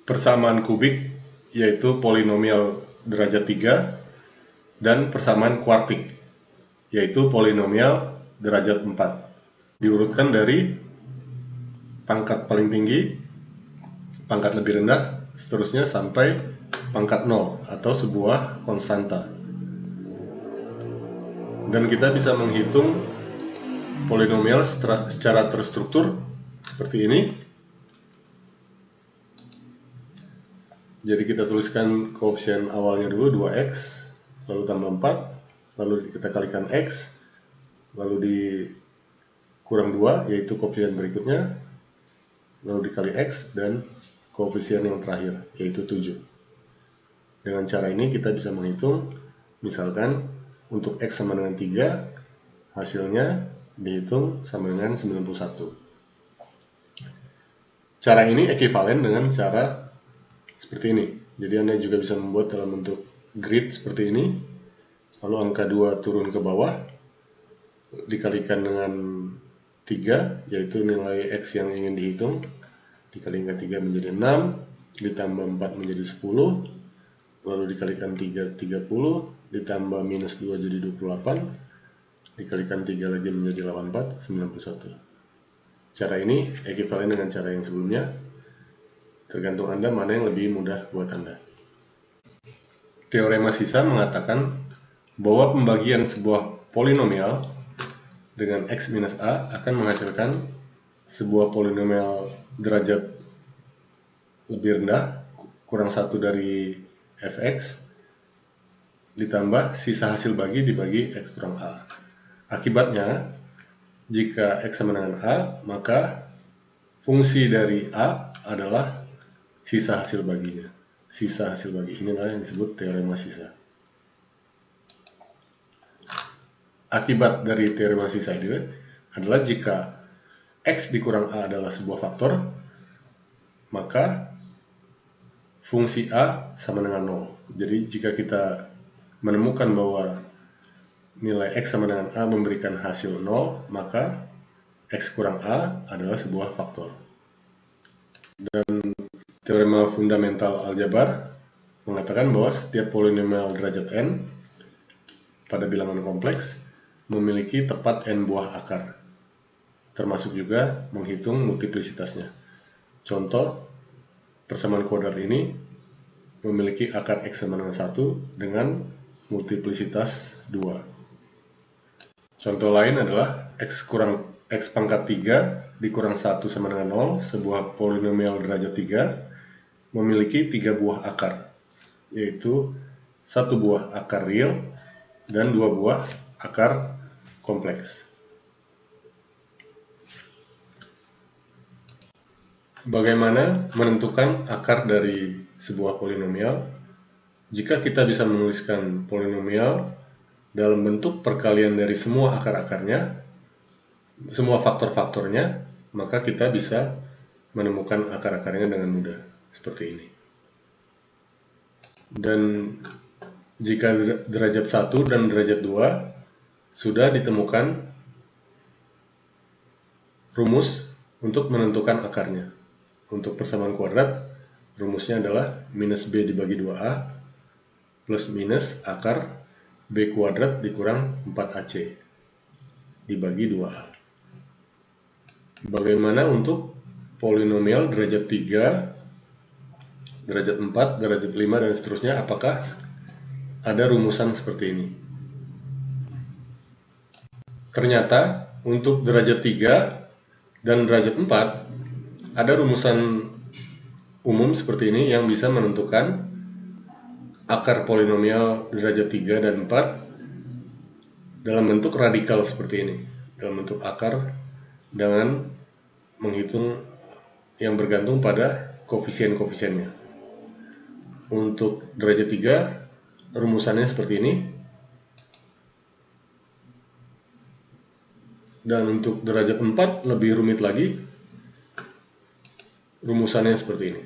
Persamaan kubik yaitu polinomial derajat 3 dan persamaan kuartik yaitu polinomial derajat 4. Diurutkan dari pangkat paling tinggi, pangkat lebih rendah, seterusnya sampai pangkat 0 atau sebuah konstanta. Dan kita bisa menghitung polinomial secara terstruktur seperti ini. Jadi kita tuliskan koefisien awalnya dulu 2x, lalu tambah 4, lalu kita kalikan x, lalu dikurang 2, yaitu koefisien berikutnya, lalu dikali x, dan koefisien yang terakhir, yaitu 7. Dengan cara ini kita bisa menghitung, misalkan untuk x sama dengan 3, hasilnya dihitung sama dengan 91. Cara ini ekivalen dengan cara seperti ini. Jadi Anda juga bisa membuat dalam bentuk grid seperti ini. Lalu angka 2 turun ke bawah, dikalikan dengan 3, yaitu nilai x yang ingin dihitung. Dikalikan 3 menjadi 6, ditambah 4 menjadi 10, lalu dikalikan 3, 30, ditambah minus 2 jadi 28, dikalikan 3 lagi menjadi 84, 91. Cara ini ekivalen dengan cara yang sebelumnya. Tergantung Anda mana yang lebih mudah buat Anda. Teorema sisa mengatakan bahwa pembagian sebuah polinomial dengan x minus a akan menghasilkan sebuah polinomial derajat lebih rendah, kurang 1 dari fx, ditambah sisa hasil bagi dibagi x kurang a. Akibatnya, jika x sama dengan a, maka fungsi dari a adalah sisa hasil baginya. Sisa hasil bagi, inilah yang disebut teorema sisa. Akibat dari teorema sisa ini adalah jika x dikurang a adalah sebuah faktor, maka fungsi a sama dengan 0. Jadi jika kita menemukan bahwa nilai x sama dengan a memberikan hasil 0, maka x kurang a adalah sebuah faktor. Dan teorema fundamental aljabar mengatakan bahwa setiap polinomial derajat n pada bilangan kompleks memiliki tepat n buah akar, termasuk juga menghitung multiplisitasnya. Contoh, persamaan kuadrat ini memiliki akar x sama dengan 1 dengan multiplisitas 2. Contoh lain adalah x pangkat 3 dikurang 1 sama dengan 0, sebuah polinomial derajat 3, memiliki 3 buah akar, yaitu 1 buah akar real dan 2 buah akar kompleks. Bagaimana menentukan akar dari sebuah polinomial? Jika kita bisa menuliskan polinomial dalam bentuk perkalian dari semua akar-akarnya, semua faktor-faktornya, maka kita bisa menemukan akar-akarnya dengan mudah, seperti ini. Dan jika derajat 1 dan derajat 2 sudah ditemukan rumus untuk menentukan akarnya. Untuk persamaan kuadrat, rumusnya adalah minus b dibagi 2a plus minus akar b kuadrat dikurang 4ac dibagi 2a. Bagaimana untuk polinomial derajat 3, derajat 4, derajat 5, dan seterusnya? Apakah ada rumusan seperti ini? Ternyata untuk derajat 3 dan derajat 4 ada rumusan umum seperti ini yang bisa menentukan akar polinomial derajat 3 dan 4 dalam bentuk radikal seperti ini, dalam bentuk akar dengan menghitung yang bergantung pada koefisien-koefisiennya. Untuk derajat 3 rumusannya seperti ini, dan untuk derajat 4 lebih rumit lagi, rumusannya seperti ini.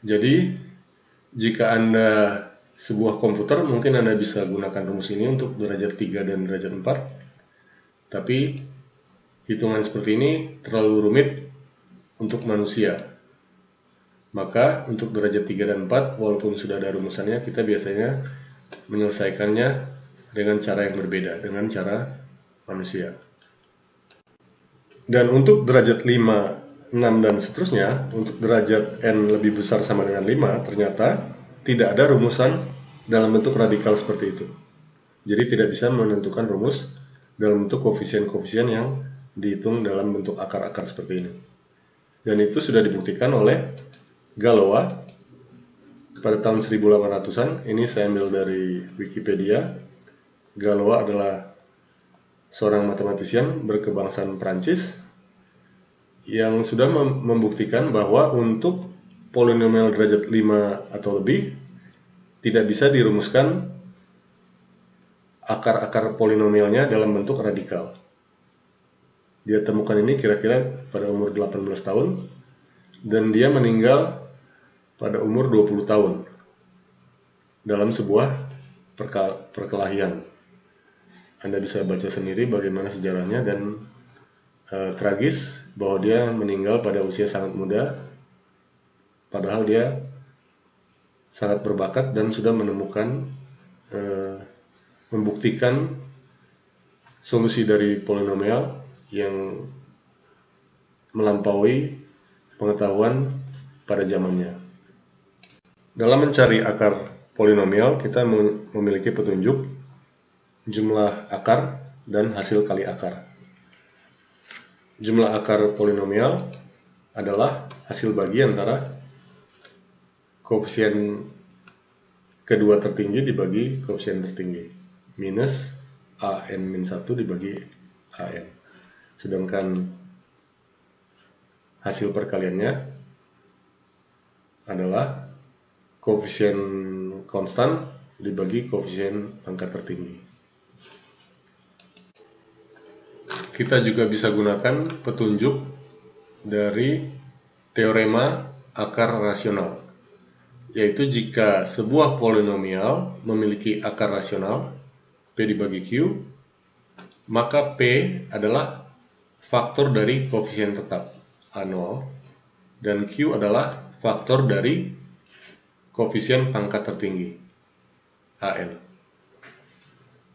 Jadi jika Anda sebuah komputer mungkin Anda bisa gunakan rumus ini untuk derajat 3 dan derajat 4, tapi hitungan seperti ini terlalu rumit untuk manusia. Maka untuk derajat 3 dan 4, walaupun sudah ada rumusannya, kita biasanya menyelesaikannya dengan cara yang berbeda, dengan cara manusia. Dan untuk derajat 5, 6, dan seterusnya, untuk derajat n lebih besar sama dengan 5, ternyata tidak ada rumusan dalam bentuk radikal seperti itu. Jadi tidak bisa menentukan rumus dalam bentuk koefisien-koefisien yang dihitung dalam bentuk akar-akar seperti ini. Dan itu sudah dibuktikan oleh Galois pada tahun 1800-an. Ini saya ambil dari Wikipedia. Galois adalah seorang matematisian berkebangsaan Prancis yang sudah membuktikan bahwa untuk polinomial derajat 5 atau lebih tidak bisa dirumuskan akar-akar polinomialnya dalam bentuk radikal. Dia temukan ini kira-kira pada umur 18 tahun dan dia meninggal pada umur 20 tahun dalam sebuah perkelahian. Anda bisa baca sendiri bagaimana sejarahnya, dan tragis bahwa dia meninggal pada usia sangat muda, padahal dia sangat berbakat dan sudah menemukan, membuktikan solusi dari polinomial yang melampaui pengetahuan pada zamannya. Dalam mencari akar polinomial, kita memiliki petunjuk jumlah akar dan hasil kali akar. Jumlah akar polinomial adalah hasil bagi antara koefisien kedua tertinggi dibagi koefisien tertinggi, minus an-1 dibagi an. Sedangkan hasil perkaliannya adalah koefisien konstan dibagi koefisien pangkat tertinggi. Kita juga bisa gunakan petunjuk dari teorema akar rasional, yaitu jika sebuah polinomial memiliki akar rasional P dibagi Q, maka P adalah faktor dari koefisien tetap A0 dan Q adalah faktor dari koefisien pangkat tertinggi AN.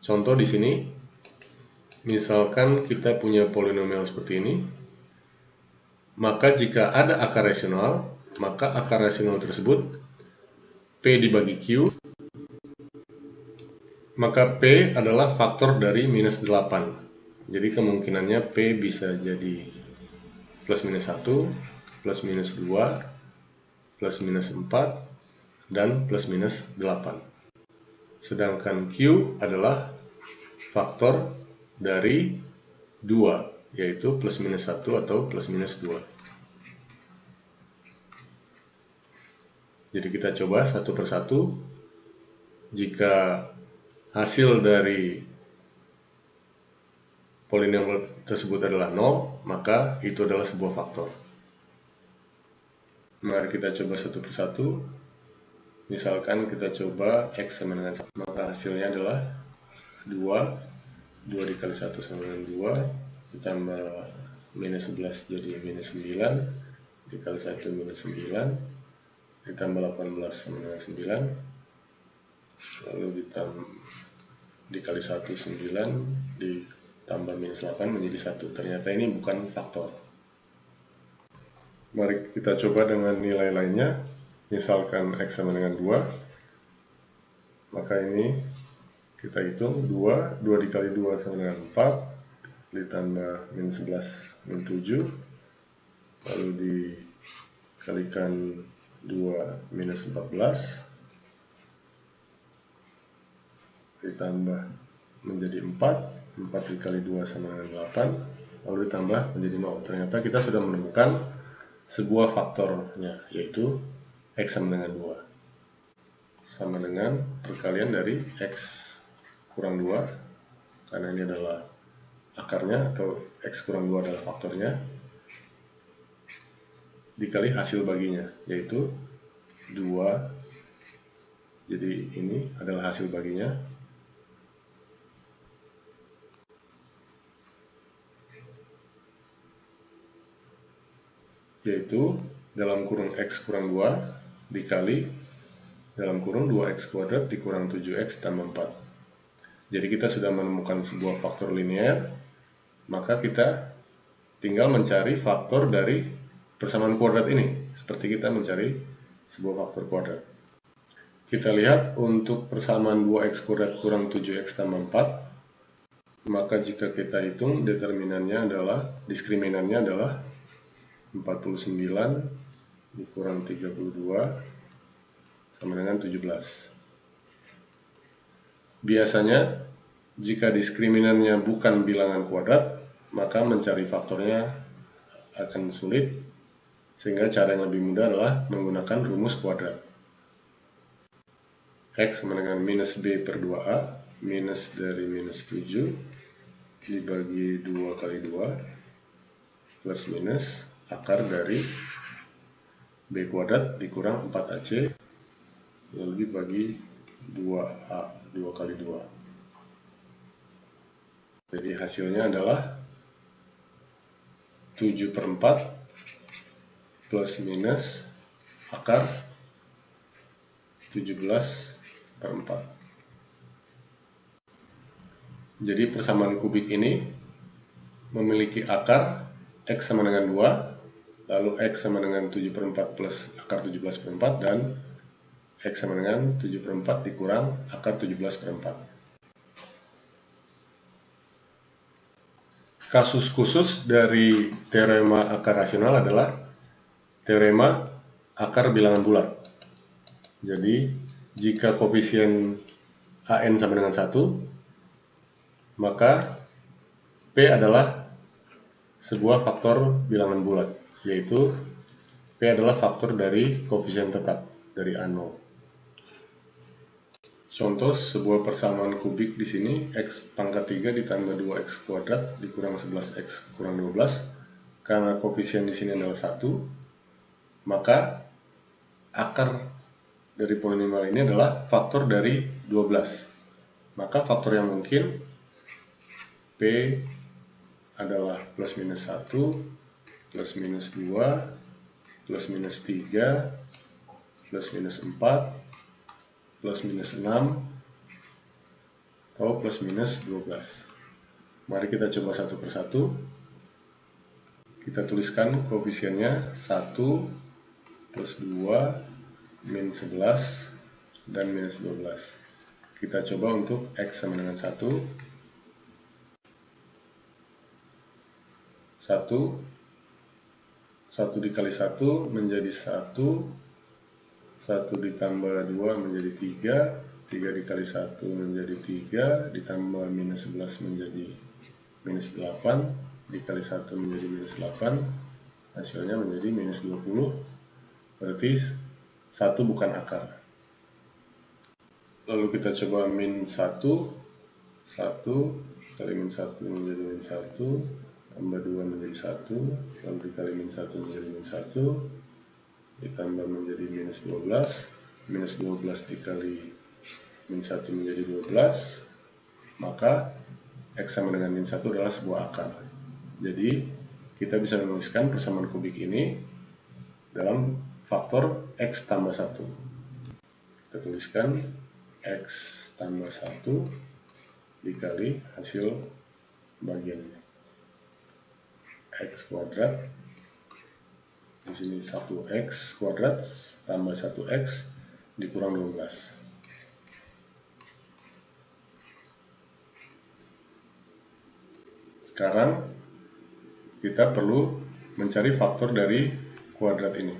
Contoh di sini, misalkan kita punya polinomial seperti ini, maka jika ada akar rasional, maka akar rasional tersebut P dibagi Q, maka P adalah faktor dari minus 8. Jadi kemungkinannya P bisa jadi plus minus 1, plus minus 2, plus minus 4, dan plus minus 8. Sedangkan Q adalah faktor dari 2, yaitu plus minus 1 atau plus minus 2. Jadi kita coba satu persatu. Jika hasil dari polinomial tersebut adalah 0, maka itu adalah sebuah faktor. Mari kita coba satu persatu. Misalkan kita coba X sama dengan 1, maka hasilnya adalah 2 dikali 1 sama dengan 2, ditambah minus 11 jadi minus 9, dikali 1 minus 9, ditambah 18 sama dengan 9, lalu dikali 1 9, ditambah minus 8 menjadi 1. Ternyata ini bukan faktor. Mari kita coba dengan nilai lainnya. Misalkan X sama dengan 2, maka ini kita hitung 2 dikali 2 sama dengan 4, ditambah minus 11 min 7, lalu dikalikan 2 minus 14, ditambah menjadi 4 dikali 2 sama dengan 8, lalu ditambah menjadi 0. Ternyata kita sudah menemukan sebuah faktornya, yaitu X sama dengan 2. Sama dengan perkalian dari X kurang 2, karena ini adalah akarnya, atau X kurang 2 adalah faktornya, dikali hasil baginya, yaitu 2 Jadi ini adalah hasil baginya. Yaitu dalam kurung X kurang 2 dikali dalam kurung 2X kuadrat dikurang 7X tambah 4. Jadi kita sudah menemukan sebuah faktor linear, maka kita tinggal mencari faktor dari persamaan kuadrat ini, seperti kita mencari sebuah faktor kuadrat. Kita lihat untuk persamaan 2X kuadrat kurang 7X tambah 4, maka jika kita hitung determinannya adalah, diskriminannya adalah 49 dikurang 32 sama dengan 17. Biasanya, jika diskriminannya bukan bilangan kuadrat, maka mencari faktornya akan sulit, sehingga cara yang lebih mudah adalah menggunakan rumus kuadrat. X sama dengan minus B per 2A, minus dari minus 7, dibagi 2 kali 2, plus minus akar dari B kuadrat dikurang 4AC, lalu dibagi 2A, 2 kali 2. Jadi hasilnya adalah 7 per 4 plus minus akar 17 per 4. Jadi persamaan kubik ini memiliki akar X sama dengan 2, lalu X sama dengan 7 per 4 plus akar 17 per 4, dan X sama dengan 7 per 4 dikurang akar 17 per 4. Kasus khusus dari teorema akar rasional adalah teorema akar bilangan bulat. Jadi, jika koefisien AN sama dengan 1, maka P adalah sebuah faktor bilangan bulat, yaitu P adalah faktor dari koefisien tetap, dari A0. Contoh sebuah persamaan kubik di sini, X pangkat 3 ditambah 2X kuadrat dikurang 11X kurang 12. Karena koefisien di sini adalah 1, maka akar dari polinomial ini adalah faktor dari 12. Maka faktor yang mungkin P adalah plus minus 1, plus minus 2, plus minus 3, plus minus 4, plus minus 6, atau plus minus 12. Mari kita coba satu persatu. Kita tuliskan koefisiennya 1, plus 2, min 11, dan minus 12. Kita coba untuk X sama dengan 1. 1 dikali 1 menjadi 1, 1 ditambah 2 menjadi 3, 3 dikali 1 menjadi 3, ditambah minus 11 menjadi minus 8, dikali 1 menjadi minus 8, hasilnya menjadi minus 20, berarti 1 bukan akar. Lalu kita coba min 1, 1 kali min 1 menjadi min 1, tambah 2 menjadi 1, lalu dikali min 1 menjadi min 1, ditambah menjadi minus 12, minus 12 dikali min 1 menjadi 12, maka X sama dengan min 1 adalah sebuah akar. Jadi kita bisa menuliskan persamaan kubik ini dalam faktor X tambah 1. Kita tuliskan X tambah 1 dikali hasil bagiannya, X kuadrat. Di sini 1X kuadrat tambah 1X dikurang 12. Sekarang kita perlu mencari faktor dari kuadrat ini.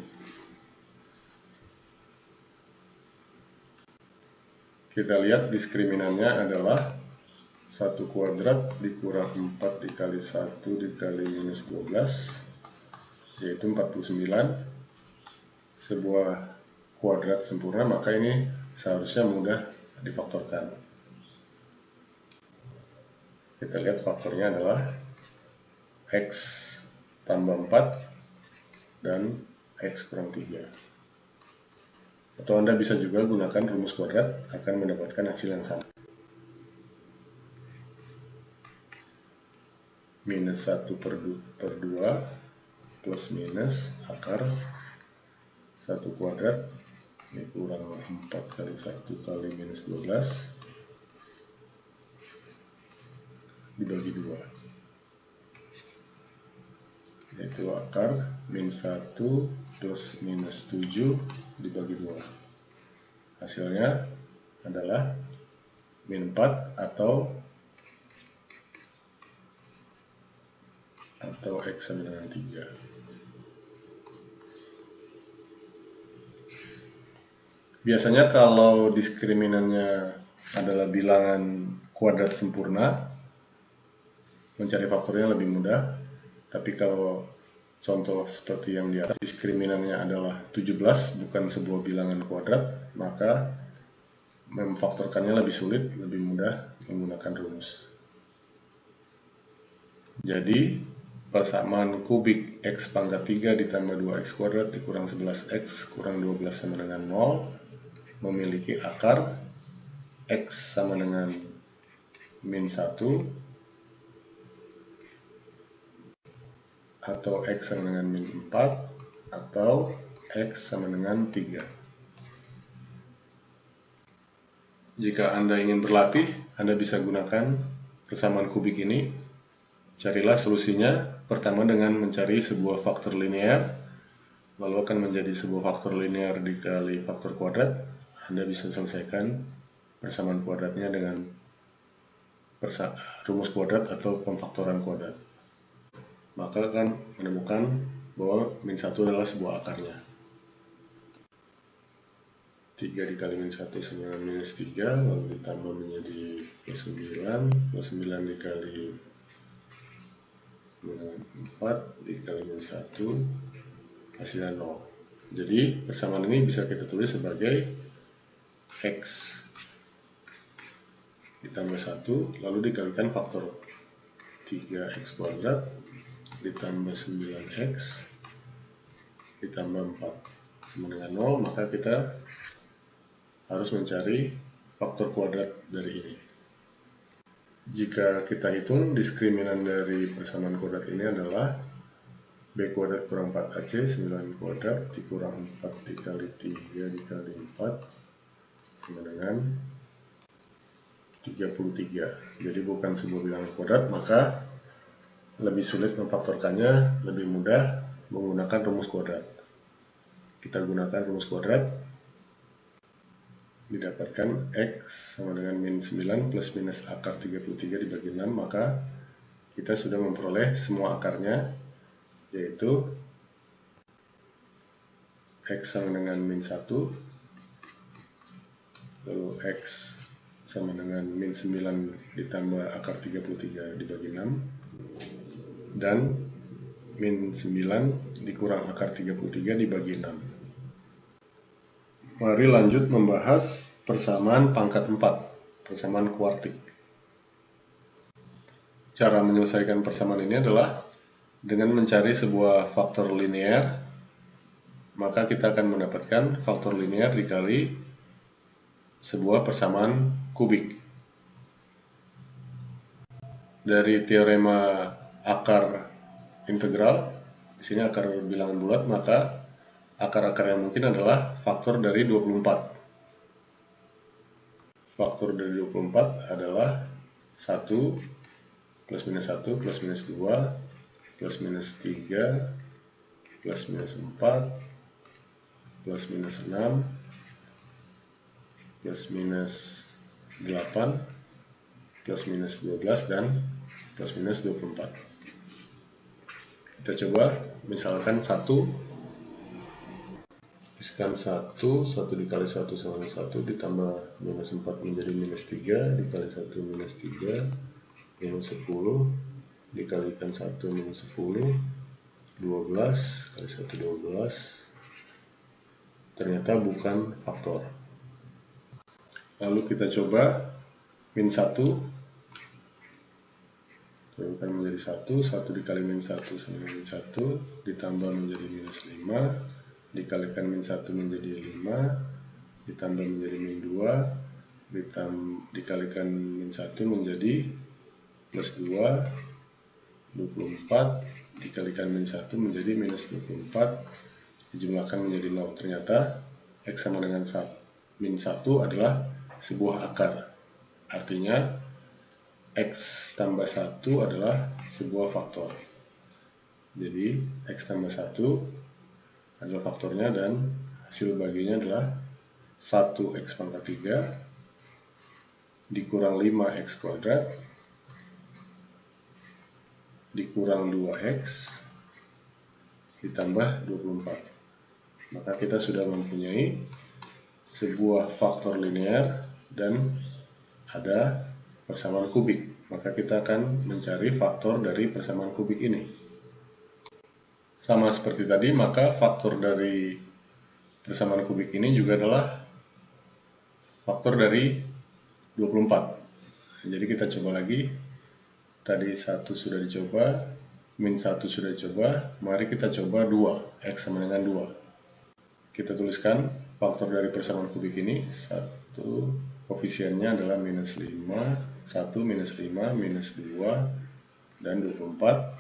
Kita lihat diskriminannya adalah 1 kuadrat dikurang 4 dikali 1 dikali minus 12, yaitu 49, sebuah kuadrat sempurna, maka ini seharusnya mudah difaktorkan. Kita lihat faktornya adalah X tambah 4 dan X kurang 3. Atau Anda bisa juga gunakan rumus kuadrat, akan mendapatkan hasil yang sama. Minus 1 per 2 plus minus akar 1 kuadrat, ini kurang 4 kali 1 kali minus 12 dibagi 2, yaitu akar min 1 plus minus 7 dibagi 2. Hasilnya adalah min 4 atau X sama dengan 3. Biasanya kalau diskriminannya adalah bilangan kuadrat sempurna, mencari faktornya lebih mudah. Tapi kalau contoh seperti yang di atas, diskriminannya adalah 17, bukan sebuah bilangan kuadrat, maka memfaktorkannya lebih sulit, lebih mudah menggunakan rumus. Jadi, persamaan kubik X pangkat 3 ditambah 2X kuadrat dikurang 11X kurang 12 sama dengan 0 memiliki akar X sama dengan min 1 atau X sama dengan min 4 atau X sama dengan 3. Jika Anda ingin berlatih, Anda bisa gunakan persamaan kubik ini. Carilah solusinya pertama dengan mencari sebuah faktor linear, lalu akan menjadi sebuah faktor linear dikali faktor kuadrat. Anda bisa selesaikan persamaan kuadratnya dengan rumus kuadrat atau pemfaktoran kuadrat. Maka akan menemukan bahwa min 1 adalah sebuah akarnya. 3 dikali min 1 sama dengan minus 3, lalu ditambah menjadi plus 9, plus 9 dikali dengan 4 dikali min 1, hasilnya 0. Jadi persamaan ini bisa kita tulis sebagai X ditambah 1, lalu dikalikan faktor 3X kuadrat ditambah 9X ditambah 4 sama dengan 0, maka kita harus mencari faktor kuadrat dari ini. Jika kita hitung, diskriminan dari persamaan kuadrat ini adalah B kuadrat kurang 4AC, 9 kuadrat dikurang 4 dikali 3 dikali 4 sama dengan 33. Jadi bukan sebuah bilangan kuadrat, maka lebih sulit memfaktorkannya, lebih mudah menggunakan rumus kuadrat. Kita gunakan rumus kuadrat, didapatkan X sama dengan min 9 plus minus akar 33 dibagi 6, maka kita sudah memperoleh semua akarnya, yaitu X sama dengan min 1, lalu X sama dengan min 9 ditambah akar 33 dibagi 6, dan min 9 dikurang akar 33 dibagi 6. Mari lanjut membahas persamaan pangkat 4, persamaan kuartik. Cara menyelesaikan persamaan ini adalah dengan mencari sebuah faktor linear, maka kita akan mendapatkan faktor linear dikali sebuah persamaan kubik. Dari teorema akar integral, di sini akar bilangan bulat, maka akar-akar yang mungkin adalah faktor dari 24. Faktor dari 24 adalah 1, plus minus 1, plus minus 2, plus minus 3, plus minus 4, plus minus 6, plus minus 8, plus minus 12, dan plus minus 24. Kita coba misalkan 1 dikali 1 sama dengan 1 ditambah minus 4 menjadi minus 3 dikali 1 minus 3 minus 10 dikalikan 1 minus 10 12 kali 1 12, ternyata bukan faktor. Lalu kita coba min 1 turunkan menjadi 1 dikali min 1 sama dengan min 1 ditambah menjadi minus 5 dikalikan min 1 menjadi 5 ditambah menjadi min 2, dikalikan min 1 menjadi plus 2, 24, dikalikan min 1 menjadi minus 24, dijumlahkan menjadi 0. Ternyata X sama dengan min 1 adalah sebuah akar. Artinya X tambah 1 adalah sebuah faktor. Jadi X tambah 1 adalah faktornya dan hasil baginya adalah 1x pangkat 3 dikurang 5x kuadrat dikurang 2x ditambah 24. Maka kita sudah mempunyai sebuah faktor linear dan ada persamaan kubik. Maka kita akan mencari faktor dari persamaan kubik ini. Sama seperti tadi, maka faktor dari persamaan kubik ini juga adalah faktor dari 24. Jadi kita coba lagi. Tadi 1 sudah dicoba, min 1 sudah dicoba, mari kita coba 2, X sama dengan 2. Kita tuliskan faktor dari persamaan kubik ini, 1 koefisiennya adalah minus 5, 1 minus 5, minus 2, dan 24.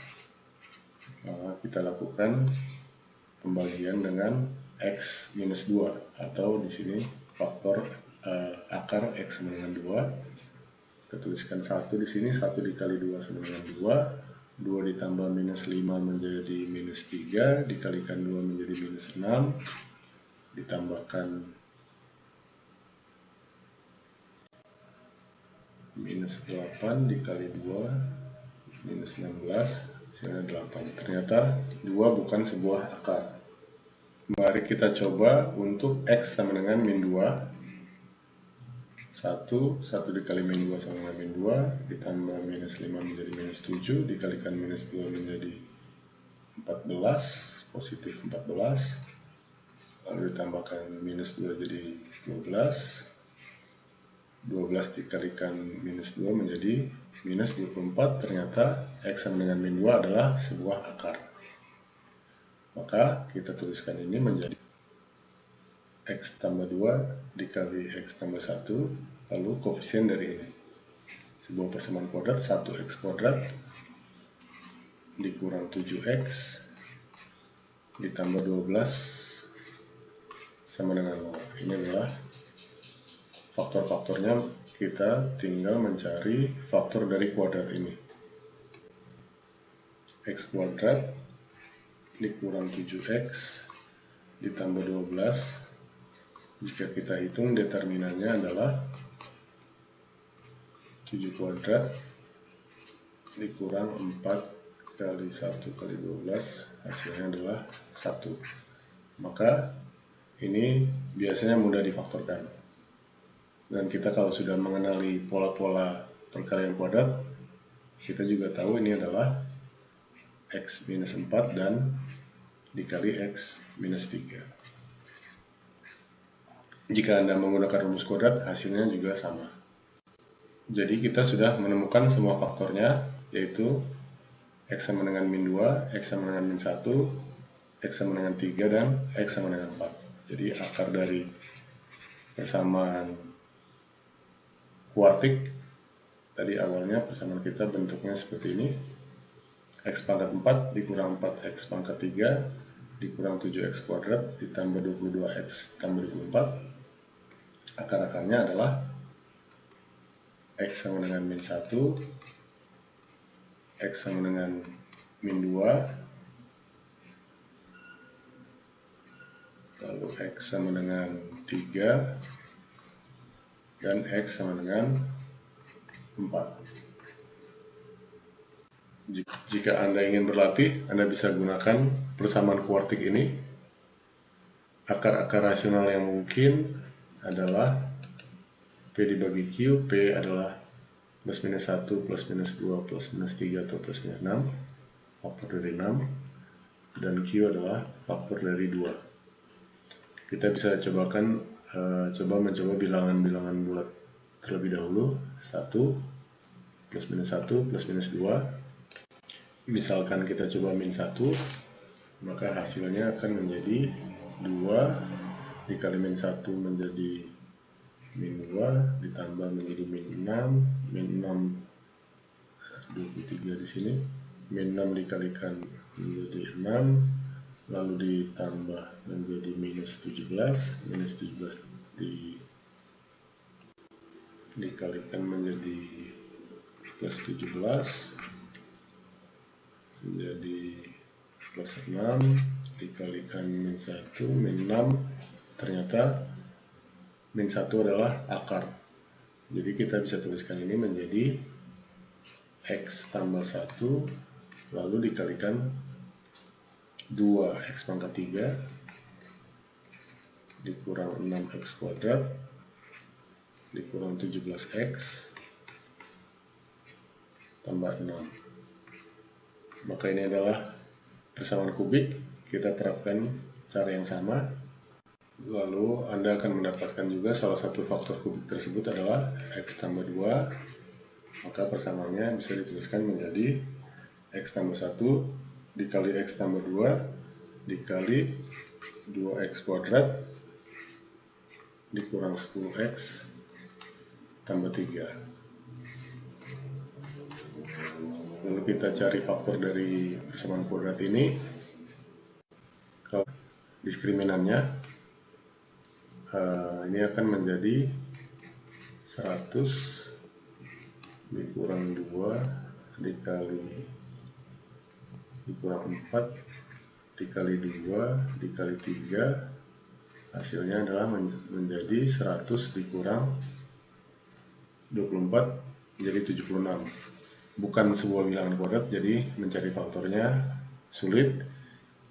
Maka kita lakukan pembagian dengan X minus 2, atau di sini faktor akar X sama dengan 2. Kita tuliskan 1 di sini, 1 dikali 2 sama dengan 2, 2 ditambah minus 5 menjadi minus 3, dikalikan 2 menjadi minus 6, ditambahkan minus 8 dikali 2, minus 16, hasilnya 8. Ternyata 2 bukan sebuah akar. Mari kita coba untuk X sama dengan min 2. 1 dikali min 2 sama dengan min 2, ditambah minus 5 menjadi minus 7, dikalikan minus 2 menjadi 14, positif 14, lalu ditambahkan minus 2 jadi 12, 12 dikalikan minus 2 menjadi minus 24, ternyata X sama dengan min 2 adalah sebuah akar. Maka kita tuliskan ini menjadi X tambah 2 dikali X tambah 1, lalu koefisien dari ini. Sebuah persamaan kuadrat, 1x kuadrat dikurang 7x ditambah 12 sama dengan 0. Ini adalah faktor-faktornya, kita tinggal mencari faktor dari kuadrat ini. X kuadrat dikurang 7x ditambah 12. Jika kita hitung, determinannya adalah 7 kuadrat dikurang 4 kali 1 kali 12, hasilnya adalah 1. Maka ini biasanya mudah difaktorkan. Dan kita kalau sudah mengenali pola-pola perkalian kuadrat, kita juga tahu ini adalah X minus 4 dan dikali X minus 3. Jika Anda menggunakan rumus kuadrat, hasilnya juga sama. Jadi kita sudah menemukan semua faktornya, yaitu X sama dengan min 2, X sama dengan min 1, X sama dengan 3, dan X sama dengan 4. Jadi akar dari persamaan kuartik, tadi awalnya persamaan kita bentuknya seperti ini. X pangkat 4 dikurang 4X pangkat 3 dikurang 7X kuadrat ditambah 22X tambah 24. Akar-akarnya adalah X sama dengan min 1, X sama dengan min 2, lalu X sama dengan 3, dan X sama dengan 4. Jika Anda ingin berlatih, Anda bisa gunakan persamaan kuartik ini. Akar-akar rasional yang mungkin adalah P dibagi Q, P adalah plus minus 1, plus minus 2, plus minus 3, atau plus minus 6, faktor dari 6, dan Q adalah faktor dari 2. Kita bisa coba mencoba bilangan-bilangan bulat terlebih dahulu. 1, plus minus 1, plus minus 2. Misalkan kita coba min 1, maka hasilnya akan menjadi 2 dikali min 1 menjadi min 2 ditambah menjadi min 6, min 6 23 di sini, min 6 dikalikan menjadi 6, lalu ditambah menjadi minus 17 dikalikan menjadi plus 17 menjadi plus 6 dikalikan min 1, min 6, ternyata min 1 adalah akar. Jadi kita bisa tuliskan ini menjadi X tambah 1 lalu dikalikan 2X pangkat 3 dikurang 6X kuadrat dikurang 17X tambah 6. Maka ini adalah persamaan kubik. Kita terapkan cara yang sama. Lalu Anda akan mendapatkan juga salah satu faktor kubik tersebut adalah X tambah 2. Maka persamaannya bisa dituliskan menjadi X tambah 1 dikali X tambah 2 dikali 2X kuadrat dikurang 10X tambah 3. Lalu kita cari faktor dari persamaan kuadrat ini. Kalau diskriminannya ini akan menjadi 100 dikurang 2 dikurang 4 dikali 2 dikali 3, hasilnya adalah menjadi 100 dikurang 24 menjadi 76. Bukan sebuah bilangan kuadrat, jadi mencari faktornya sulit,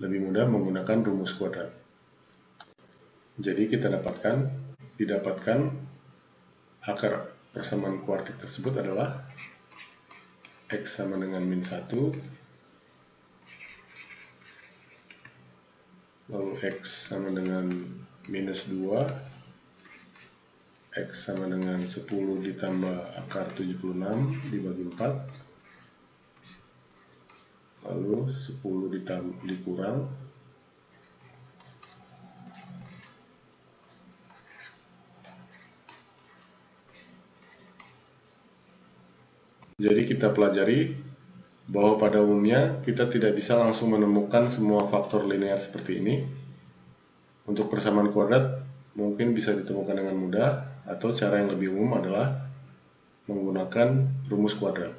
lebih mudah menggunakan rumus kuadrat. Jadi kita didapatkan akar persamaan kuartik tersebut adalah X sama dengan min 1, lalu X sama dengan minus 2, X sama dengan 10 ditambah akar 76 dibagi 4, lalu 10 dikurang, jadi kita pelajari bahwa pada umumnya kita tidak bisa langsung menemukan semua faktor linear seperti ini. Untuk persamaan kuadrat mungkin bisa ditemukan dengan mudah, atau cara yang lebih umum adalah menggunakan rumus kuadrat.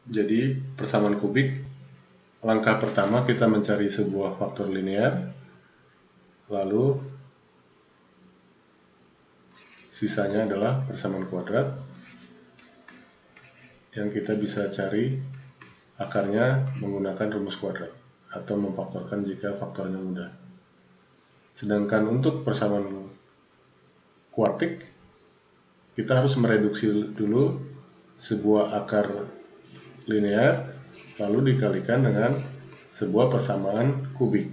Jadi persamaan kubik, langkah pertama kita mencari sebuah faktor linear, lalu sisanya adalah persamaan kuadrat yang kita bisa cari akarnya menggunakan rumus kuadrat atau memfaktorkan jika faktornya mudah. Sedangkan untuk persamaan kuartik, kita harus mereduksi dulu sebuah akar linear lalu dikalikan dengan sebuah persamaan kubik.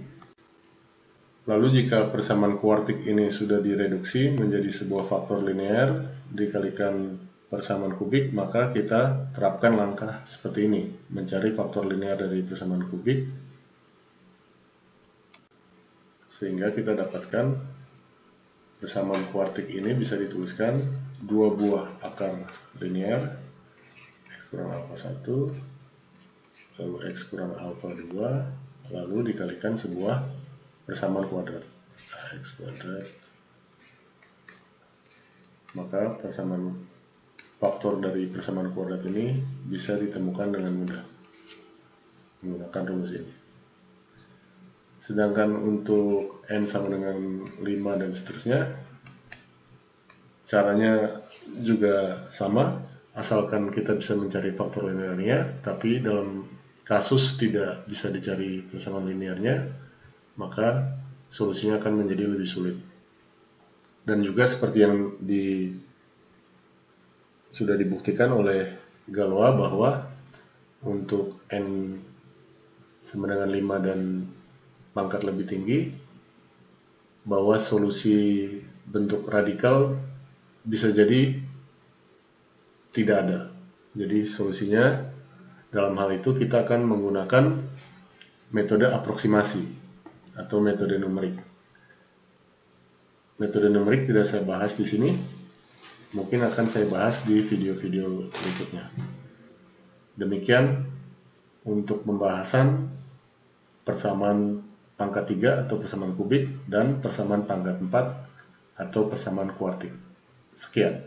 Lalu jika persamaan kuartik ini sudah direduksi menjadi sebuah faktor linear dikalikan persamaan kubik, maka kita terapkan langkah seperti ini, mencari faktor linear dari persamaan kubik, sehingga kita dapatkan persamaan kuartik ini bisa dituliskan dua buah akar linear, X kurang alpha 1 lalu X kurang alpha 2 lalu dikalikan sebuah persamaan kuadrat X kuadrat. Maka persamaan faktor dari persamaan kuadrat ini bisa ditemukan dengan mudah menggunakan rumus ini. Sedangkan untuk N sama dengan 5 dan seterusnya, caranya juga sama, asalkan kita bisa mencari faktor linearnya, tapi dalam kasus tidak bisa dicari persamaan linearnya, maka solusinya akan menjadi lebih sulit. Dan juga seperti yang sudah dibuktikan oleh Galois bahwa untuk N sama dengan 5 dan pangkat lebih tinggi, bahwa solusi bentuk radikal bisa jadi tidak ada. Jadi solusinya dalam hal itu kita akan menggunakan metode aproksimasi atau metode numerik. Metode numerik tidak saya bahas di sini, mungkin akan saya bahas di video-video berikutnya. Demikian untuk pembahasan persamaan pangkat 3 atau persamaan kubik dan persamaan pangkat 4 atau persamaan kuartik. Sekian.